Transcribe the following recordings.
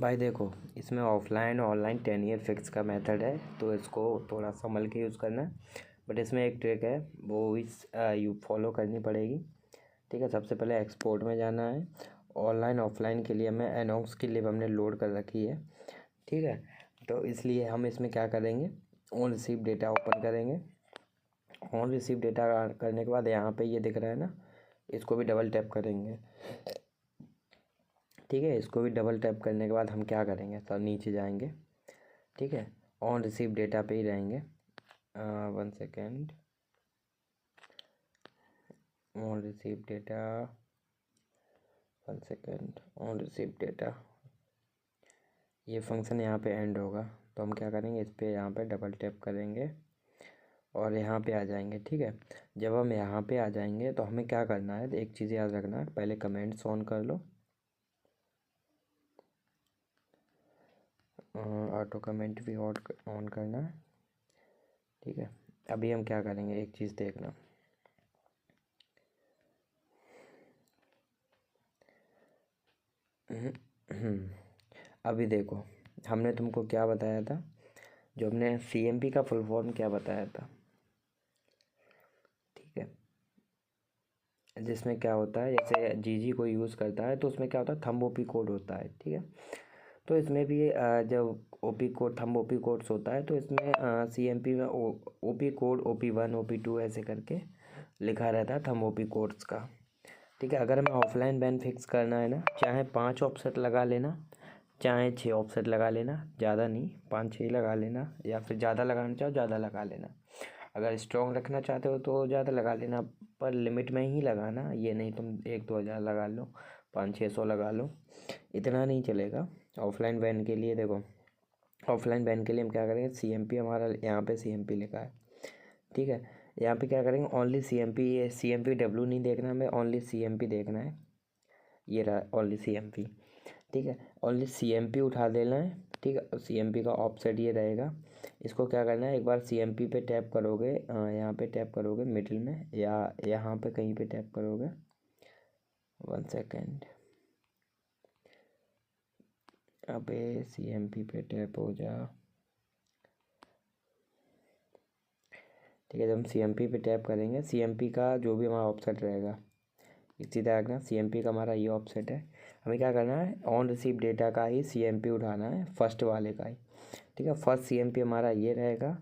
भाई देखो, इसमें ऑफलाइन और ऑनलाइन 10 ईयर फिक्स का मेथड है, तो इसको थोड़ा संभल के यूज़ करना है। बट इसमें एक ट्रिक है, वो इस यू फॉलो करनी पड़ेगी। ठीक है, सबसे पहले एक्सपोर्ट में जाना है। ऑनलाइन ऑफलाइन के लिए हमें एनॉक्स की लिब हमने लोड कर रखी है। ठीक है, तो इसलिए हम इसमें क्या करेंगे, ऑन रिसीव डेटा ओपन करेंगे। ऑन रिसीव डेटा करने के बाद यहाँ पे ये दिख रहा है ना, इसको भी डबल टैप करेंगे। ठीक है, इसको भी डबल टैप करने के बाद हम क्या करेंगे, तो नीचे जाएंगे। ठीक है, ऑन रिसीव डेटा पे ही रहेंगे। 1 second, on receive data, 1 second, on receive data, ये फंक्शन यहाँ पे एंड होगा। तो हम क्या करेंगे, इस पे यहाँ पे डबल टैप करेंगे और यहाँ पे आ जाएंगे। ठीक है, जब हम यहाँ पे आ जाएंगे तो हमें क्या करना है, एक चीज़ याद रखना है, पहले कमेंट्स ऑन कर लो। ऑटो कमेंट भी ऑन करना है। ठीक है, अभी हम क्या करेंगे, एक चीज़ देखना। अभी देखो, हमने तुमको क्या बताया था, जो हमने CMP का फुल फॉर्म क्या बताया था। ठीक है, जिसमें क्या होता है, जैसे जीजी को यूज़ करता है तो उसमें क्या होता है, थंब ओपी कोड होता है। ठीक है, तो इसमें भी जब OP code, thumb OP codes होता है, तो इसमें CMP में ओपी कोड OP1 OP2 ऐसे करके लिखा रहता है थंब ओपी कोड्स का। ठीक है, अगर हमें ऑफलाइन बैन फिक्स करना है ना, चाहे 5 ऑफसेट लगा लेना, चाहे 6 ऑफसेट लगा लेना, ज़्यादा नहीं, 5-6 लगा लेना, या फिर ज़्यादा लगाना चाहो ज़्यादा लगा लेना। अगर स्ट्रॉन्ग रखना चाहते हो तो ज़्यादा लगा लेना, पर लिमिट में ही लगाना, ये नहीं तुम 1-2 हज़ार लगा लो, 500-600 लगा लो, इतना नहीं चलेगा। ऑफलाइन बैन के लिए देखो, ऑफलाइन बैन के लिए हम क्या करेंगे, CMP हमारा यहाँ पे CMP लिखा है। ठीक है, यहाँ पे क्या करेंगे, ओनली CMP W नहीं देखना हमें, ओनली CMP देखना है। ये रहा ओनली CMP। ठीक है, ओनली CMP उठा देना है। ठीक है, CMP का ऑफसेट ये रहेगा। इसको क्या करना है, एक बार CMP पे टैप करोगे, यहाँ पे टैप करोगे मिडिल में, या यहाँ पे कहीं पे टैप करोगे। 1 सेकेंड, अबे CMP पे टैप हो जा। ठीक है, जब हम CMP पे टैप करेंगे, CMP का जो भी हमारा ऑफसेट रहेगा, इसी तरह रखना। CMP का हमारा ये ऑफसेट है, हमें क्या करना है, ऑन रिसीव डेटा का ही CMP उठाना है, फर्स्ट वाले का ही। ठीक है, फर्स्ट CMP हमारा ये रहेगा।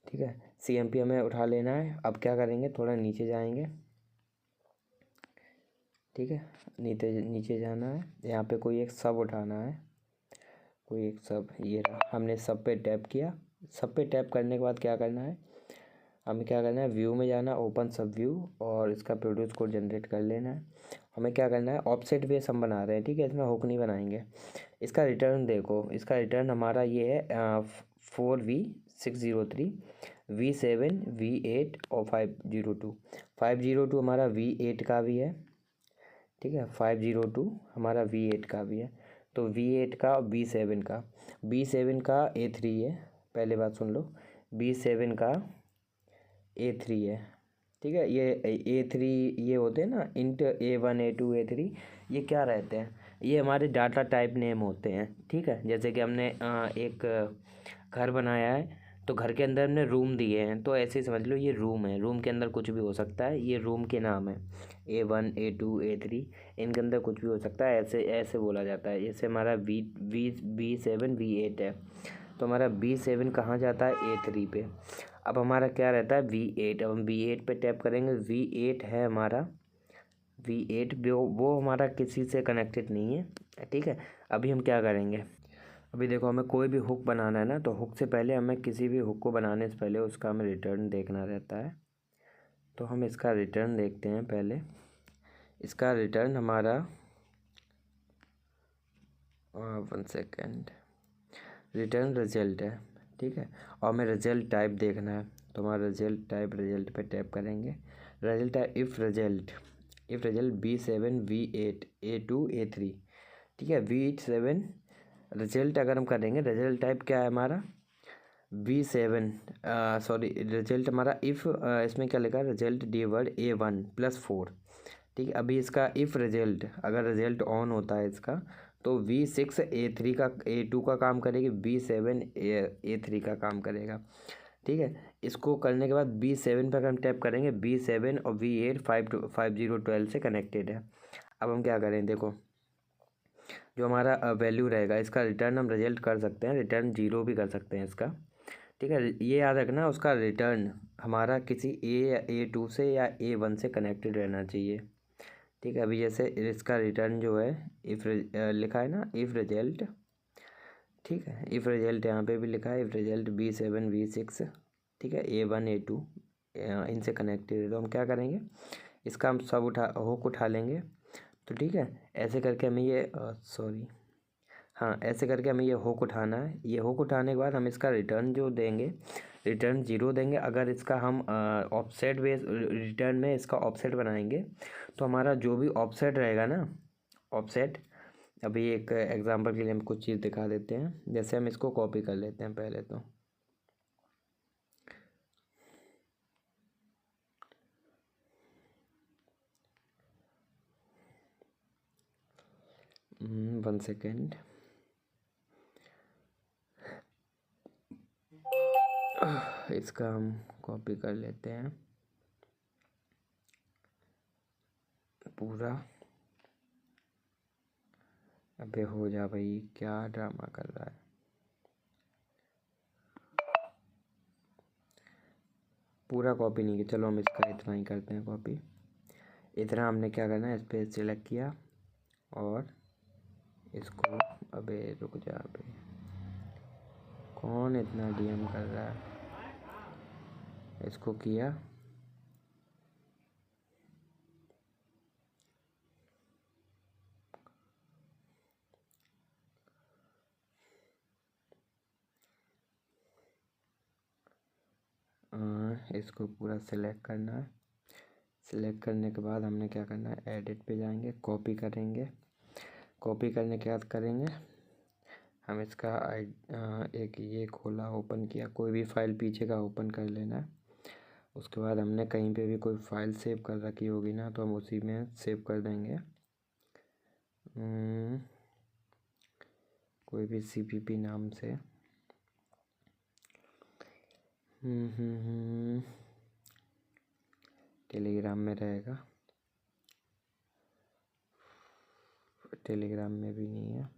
ठीक है, CMP हमें उठा लेना है। अब क्या करेंगे, थोड़ा नीचे जाएंगे। ठीक है, नीचे नीचे जाना है, यहाँ पे कोई एक सब उठाना है, कोई एक सब, ये रहा। हमने सब पे टैप किया। सब पे टैप करने के बाद क्या करना है, हमें क्या करना है, व्यू में जाना, ओपन सब व्यू, और इसका प्रोड्यूस कोड जनरेट कर लेना है। हमें क्या करना है, ऑफसेट बेस हम बना रहे हैं। ठीक है, इसमें हुक नहीं बनाएंगे। इसका रिटर्न देखो, इसका रिटर्न हमारा ये है 4V603 V7 V8 और 502। 502 हमारा V8 का भी है। ठीक है, 502 हमारा V8 का भी है। तो V8 का, B7 का A3 है। पहले बात सुन लो, B7 का A3 है। ठीक है, ये A3 ये होते हैं ना, इंट A1 A2 A3, ये क्या रहते हैं, ये हमारे डाटा टाइप नेम होते हैं। ठीक है, जैसे कि हमने एक घर बनाया है, तो घर के अंदर हमने रूम दिए हैं, तो ऐसे ही समझ लो ये रूम है, रूम के अंदर कुछ भी हो सकता है, ये रूम के नाम है। A1 A2 A3, इनके अंदर कुछ भी हो सकता है, ऐसे ऐसे बोला जाता है। जैसे हमारा B7 V8 है, तो हमारा B7 कहाँ जाता है, A3 पे। अब हमारा क्या रहता है, V8। अब हम V8 पे टैप करेंगे, V8 है हमारा, V8 वो हमारा किसी से कनेक्टेड नहीं है। ठीक है, अभी हम क्या करेंगे, अभी देखो, हमें कोई भी हुक बनाना है ना, तो हुक से पहले हमें, किसी भी हुक को बनाने से पहले उसका हमें रिटर्न देखना रहता है। तो हम इसका रिटर्न देखते हैं पहले। इसका रिटर्न हमारा 1 सेकेंड, रिटर्न रिजल्ट है। ठीक है, और हमें रिजल्ट टाइप देखना है, तो हमारा रिजल्ट टाइप, रिजल्ट पे टैप करेंगे। रिजल्ट है if result B7 V8 A2 A3। ठीक है, V7 रिजल्ट अगर हम करेंगे, रिजल्ट टाइप क्या है हमारा, B7, सॉरी, रिजल्ट हमारा इफ़, इसमें क्या लिखा है, रिजल्ट D-word A1 +4। ठीक है, अभी इसका इफ़ रिजल्ट, अगर रिजल्ट ऑन होता है इसका, तो V6 A3 का A2 का काम करेगी, B7 A3 का काम करेगा। ठीक है, इसको करने के बाद B7 पर हम टैप करेंगे, B7 और V8 5012 से कनेक्टेड है। अब हम क्या करें, देखो जो हमारा वैल्यू रहेगा इसका रिटर्न हम रिजल्ट कर सकते हैं, रिटर्न 0 भी कर सकते हैं इसका। ठीक है, ये याद रखना उसका रिटर्न हमारा किसी A2 से या A1 से कनेक्टेड रहना चाहिए। ठीक है, अभी जैसे इसका रिटर्न जो है इफ़ लिखा है ना, इफ़ रिजल्ट, ठीक है, इफ़ रिजल्ट यहाँ पे भी लिखा है, इफ़ रिजल्ट B7 V6, ठीक है, A1 A2 इनसे कनेक्टेड है। तो हम क्या करेंगे, इसका हम सब हुक उठा लेंगे। तो ठीक है, ऐसे करके हमें ये हाँ, ऐसे करके हमें ये हुक उठाना है। ये हुक उठाने के बाद हम इसका रिटर्न जो देंगे, रिटर्न 0 देंगे। अगर इसका हम ऑफसेट बेस रिटर्न में इसका ऑफसेट बनाएंगे तो हमारा जो भी ऑफसेट रहेगा ना, ऑफसेट, अभी एक एग्जांपल के लिए हम कुछ चीज़ दिखा देते हैं। जैसे हम इसको कॉपी कर लेते हैं पहले तो, वन सेकेंड, इसका हम कॉपी कर लेते हैं पूरा। अबे हो जा भाई, क्या ड्रामा कर रहा है। पूरा कॉपी नहीं किया, चलो हम इसका इतना ही करते हैं कॉपी। इतना हमने क्या करना है, इस पर सिलेक्ट किया और इसको, अबे रुक जा, अबे कौन इतना डीएम कर रहा है, इसको किया, इसको पूरा सिलेक्ट करना है। सिलेक्ट करने के बाद हमने क्या करना है, एडिट पे जाएंगे, कॉपी करेंगे। कॉपी करने के बाद करेंगे हम इसका एक ये खोला, ओपन किया, कोई भी फाइल पीछे का ओपन कर लेना है। उसके बाद हमने कहीं पे भी कोई फाइल सेव कर रखी होगी ना, तो हम उसी में सेव कर देंगे। कोई भी CPP नाम से, टेलीग्राम में रहेगा, टेलीग्राम में भी नहीं है,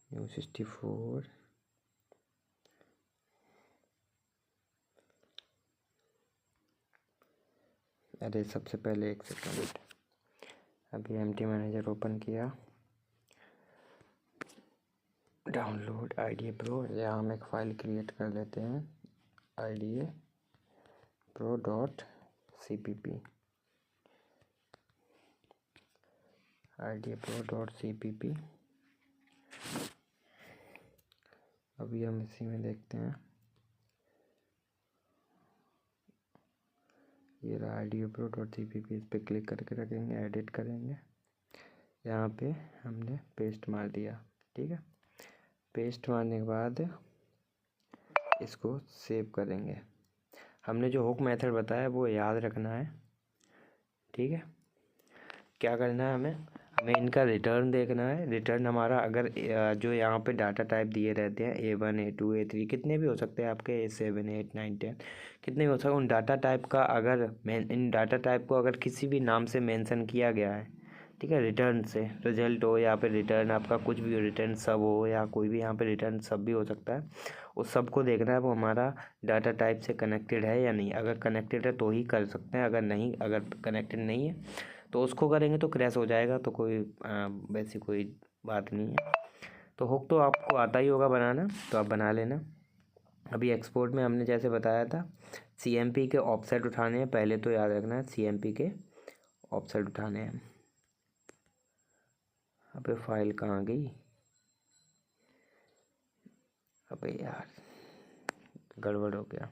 New64, अरे सबसे पहले एक सेकंड, अभी एमटी मैनेजर ओपन किया, डाउनलोड IDEA Pro, यहाँ हम एक फ़ाइल क्रिएट कर लेते हैं, IDEA Pro.cpp, IDEA Pro.cpp। अभी हम इसी में देखते हैं, ये रहा IDEA Pro.cpp। इस पर क्लिक करके रखेंगे, एडिट करेंगे, यहाँ पे हमने पेस्ट मार दिया। ठीक है, पेस्ट मारने के बाद इसको सेव करेंगे। हमने जो हुक मेथड बताया वो याद रखना है। ठीक है, क्या करना है, हमें इनका रिटर्न देखना है। रिटर्न हमारा अगर जो यहाँ पे डाटा टाइप दिए रहते हैं A1 A2 A3 कितने भी हो सकते हैं आपके, A7 8 9 10 कितने भी हो सकते हैं, उन डाटा टाइप का अगर इन डाटा टाइप को अगर किसी भी नाम से मेंशन किया गया है, ठीक है, रिटर्न से रिजल्ट हो या फिर रिटर्न आपका कुछ भी हो, रिटर्न सब हो या कोई भी यहाँ पे रिटर्न सब भी हो सकता है, उस सब को देखना है वो हमारा डाटा टाइप से कनेक्टेड है या नहीं। अगर कनेक्टेड है तो ही कर सकते हैं, अगर नहीं, अगर कनेक्टेड नहीं है तो उसको करेंगे तो क्रैश हो जाएगा, तो कोई वैसी कोई बात नहीं है। तो हुक तो आपको आता ही होगा बनाना, तो आप बना लेना। अभी एक्सपोर्ट में हमने जैसे बताया था CMP के ऑफसेट उठाने हैं, पहले तो याद रखना है CMP के ऑफसेट उठाने हैं। अबे फाइल कहाँ गई, अबे यार गड़बड़ हो गया।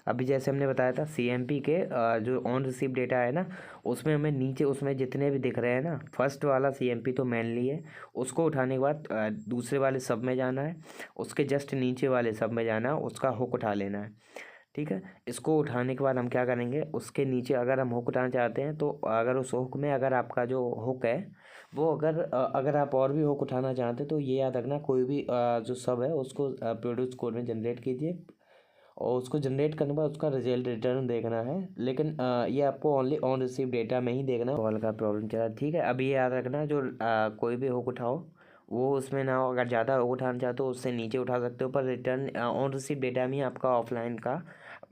अभी जैसे हमने बताया था CMP के जो ऑन रिसीव डेटा है ना, उसमें हमें नीचे उसमें जितने भी दिख रहे हैं ना, फर्स्ट वाला CMP तो मेनली है, उसको उठाने के बाद दूसरे वाले सब में जाना है, उसके जस्ट नीचे वाले सब में जाना है, उसका हुक उठा लेना है। ठीक है। इसको उठाने के बाद हम क्या करेंगे, उसके नीचे अगर हम हुक उठाना चाहते हैं तो अगर उस हुक में अगर आपका जो हुक है वो अगर आप और भी हुक उठाना चाहते हैं तो ये याद रखना, कोई भी जो सब है उसको प्रोड्यूस कोड में जनरेट कीजिए और उसको जनरेट करने के बाद उसका रिजल्ट रिटर्न देखना है। लेकिन ये आपको ओनली ऑन रिसीव डेटा में ही देखना है। कॉल का प्रॉब्लम चला, ठीक है। अभी ये याद रखना, जो कोई भी हुक उठाओ वो उसमें ना हो, अगर ज़्यादा हुक उठाना चाहते हो उससे नीचे उठा सकते हो, पर रिटर्न ऑन रिसीव डेटा में ही आपका ऑफलाइन का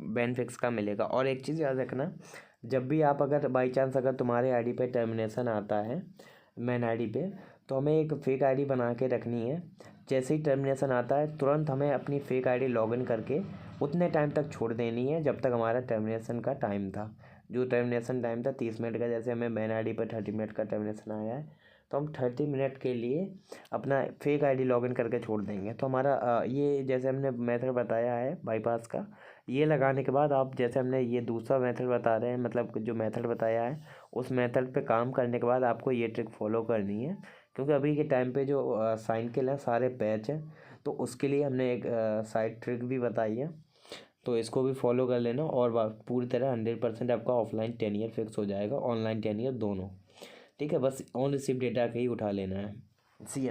बेनिफिक्स का मिलेगा। और एक चीज़ याद रखना, जब भी आप अगर बाई चांस अगर तुम्हारे आईडी पे टर्मिनेशन आता है मेन आईडी पे, तो हमें एक फेक आईडी बना के रखनी है। जैसे ही टर्मिनेशन आता है तुरंत हमें अपनी फेक आईडी लॉगिन करके उतने टाइम तक छोड़ देनी है जब तक हमारा टर्मिनेशन का टाइम था। जो टर्मिनेशन टाइम था 30 मिनट का, जैसे हमें मेन आईडी पर 30 मिनट का टर्मिनेशन आया है तो हम 30 मिनट के लिए अपना फेक आईडी लॉगिन करके छोड़ देंगे। तो हमारा ये जैसे हमने मेथड बताया है बाईपास का, ये लगाने के बाद आप जैसे हमने ये दूसरा मेथड बता रहे हैं, मतलब जो मेथड बताया है उस मेथड पे काम करने के बाद आपको ये ट्रिक फॉलो करनी है। क्योंकि अभी के टाइम पे जो साइन किल है सारे पैच हैं, तो उसके लिए हमने एक साइड ट्रिक भी बताई है, तो इसको भी फॉलो कर लेना और पूरी तरह 100% आपका ऑफलाइन 10 ईयर फिक्स हो जाएगा, ऑनलाइन 10 ईयर दोनों। ठीक है, बस ऑन रिसीव डेटा के ही उठा लेना है। सी